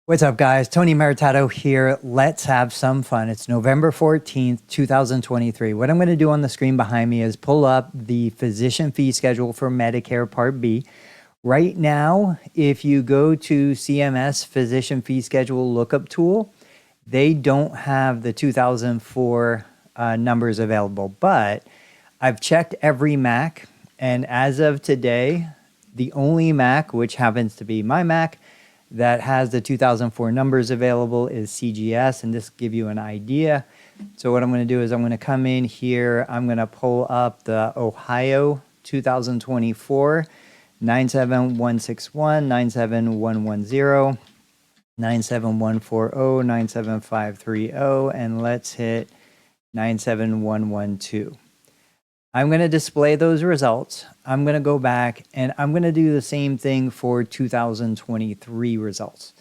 What's up, guys? Tony Maritato here. Let's have some fun. It's November 14th, 2023. What I'm going to do on the screen behind me is pull up the physician fee schedule for Medicare Part B. Right now, if you go to CMS physician fee schedule lookup tool, they don't have the 2004 numbers available, but I've checked every MAC, and as of today, the only MAC, which happens to be my MAC, that has the 2004 numbers available is CGS, and this will give you an idea. So what I'm going to do is I'm going to come in here. I'm going to pull up the Ohio 2024 97161, 97110, 97140, 97530, and let's hit 97112. I'm going to display those results. I'm going to go back and I'm going to do the same thing for 2023 results.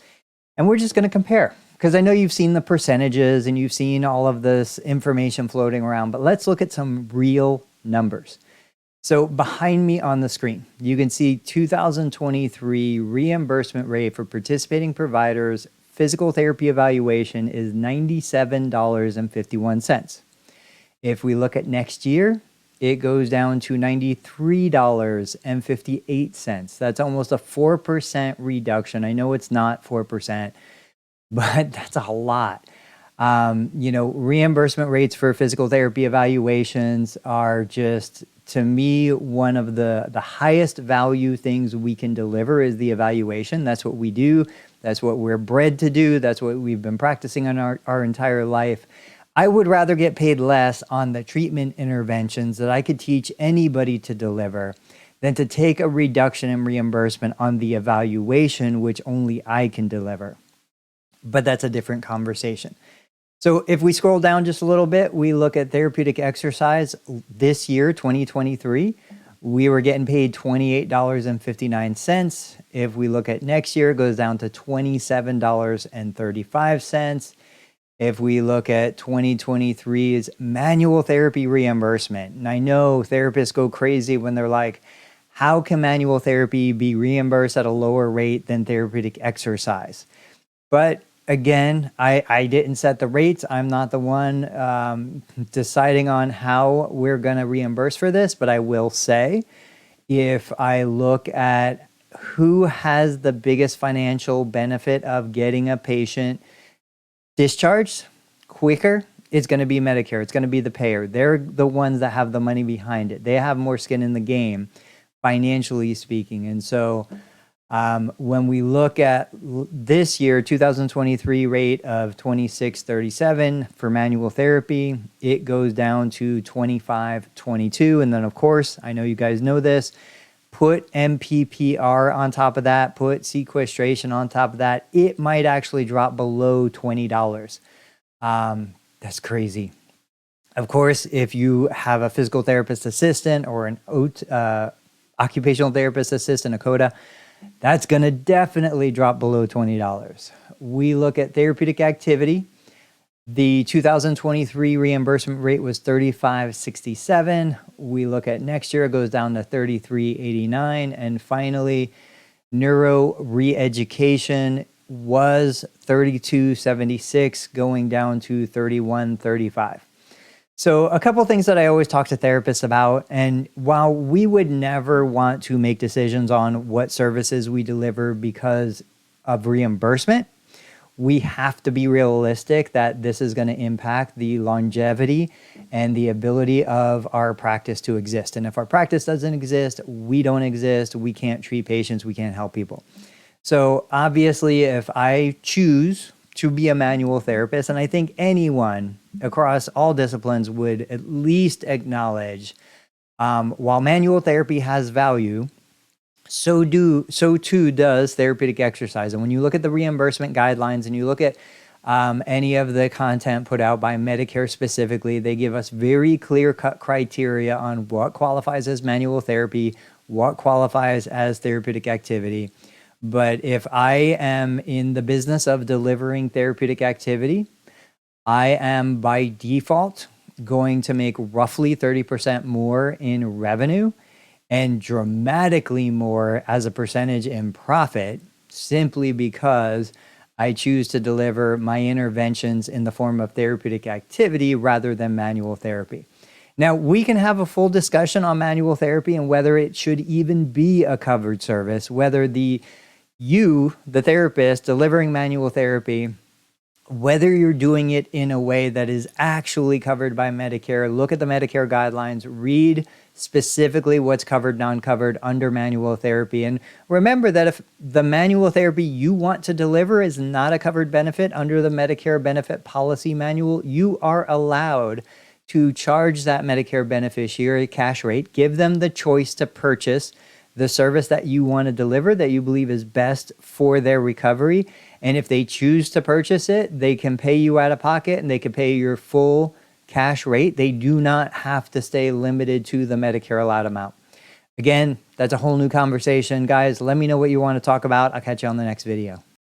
And we're just going to compare because I know you've seen the percentages and you've seen all of this information floating around, but let's look at some real numbers. So behind me on the screen, you can see 2023 reimbursement rate for participating providers. Physical therapy evaluation is $97.51. If we look at next year, it goes down to $93.58. That's almost a 4% reduction. I know it's not 4%, but that's a lot. Reimbursement rates for physical therapy evaluations are just, to me, one of the highest value things we can deliver is the evaluation. That's what we do. That's what we're bred to do. That's what we've been practicing on our entire life. I would rather get paid less on the treatment interventions that I could teach anybody to deliver than to take a reduction in reimbursement on the evaluation, which only I can deliver. But that's a different conversation. So if we scroll down just a little bit, we look at therapeutic exercise. This year, 2023, we were getting paid $28.59. If we look at next year, it goes down to $27.35. If we look at 2023's manual therapy reimbursement, and I know therapists go crazy when they're like, how can manual therapy be reimbursed at a lower rate than therapeutic exercise? But again, I didn't set the rates. I'm not the one deciding on how we're going to reimburse for this, but I will say, if I look at who has the biggest financial benefit of getting a patient discharged quicker, it's going to be Medicare. It's going to be the payer. They're the ones that have the money behind it. They have more skin in the game, financially speaking. And so when we look at this year, 2023 rate of $26.37 for manual therapy, it goes down to $25.22. And then, of course, I know you guys know this, put MPPR on top of that, put sequestration on top of that, it might actually drop below $20. That's crazy. Of course, if you have a physical therapist assistant or an occupational therapist assistant, a CODA, that's going to definitely drop below $20. We look at therapeutic activity. The 2023 reimbursement rate was $35.67. We look at next year, it goes down to $33.89. And finally, neuro re-education was $32.76, going down to $31.35. So a couple things that I always talk to therapists about, and while we would never want to make decisions on what services we deliver because of reimbursement, we have to be realistic that this is going to impact the longevity and the ability of our practice to exist. And if our practice doesn't exist, we don't exist, we can't treat patients, we can't help people. So obviously, if I choose to be a manual therapist, and I think anyone across all disciplines would at least acknowledge, while manual therapy has value, so too does therapeutic exercise. And when you look at the reimbursement guidelines and you look at any of the content put out by Medicare specifically, they give us very clear-cut criteria on what qualifies as manual therapy, what qualifies as therapeutic activity. But if I am in the business of delivering therapeutic activity, I am by default going to make roughly 30% more in revenue and dramatically more as a percentage in profit, simply because I choose to deliver my interventions in the form of therapeutic activity rather than manual therapy. Now, we can have a full discussion on manual therapy and whether it should even be a covered service, whether the therapist delivering manual therapy, whether you're doing it in a way that is actually covered by Medicare. Look at the Medicare guidelines, read specifically what's covered, non-covered under manual therapy. And remember that if the manual therapy you want to deliver is not a covered benefit under the Medicare benefit policy manual, you are allowed to charge that Medicare beneficiary cash rate, give them the choice to purchase the service that you want to deliver that you believe is best for their recovery. And if they choose to purchase it, they can pay you out of pocket and they can pay your full cash rate. They do not have to stay limited to the Medicare allowed amount. Again, that's a whole new conversation. Guys, let me know what you want to talk about. I'll catch you on the next video.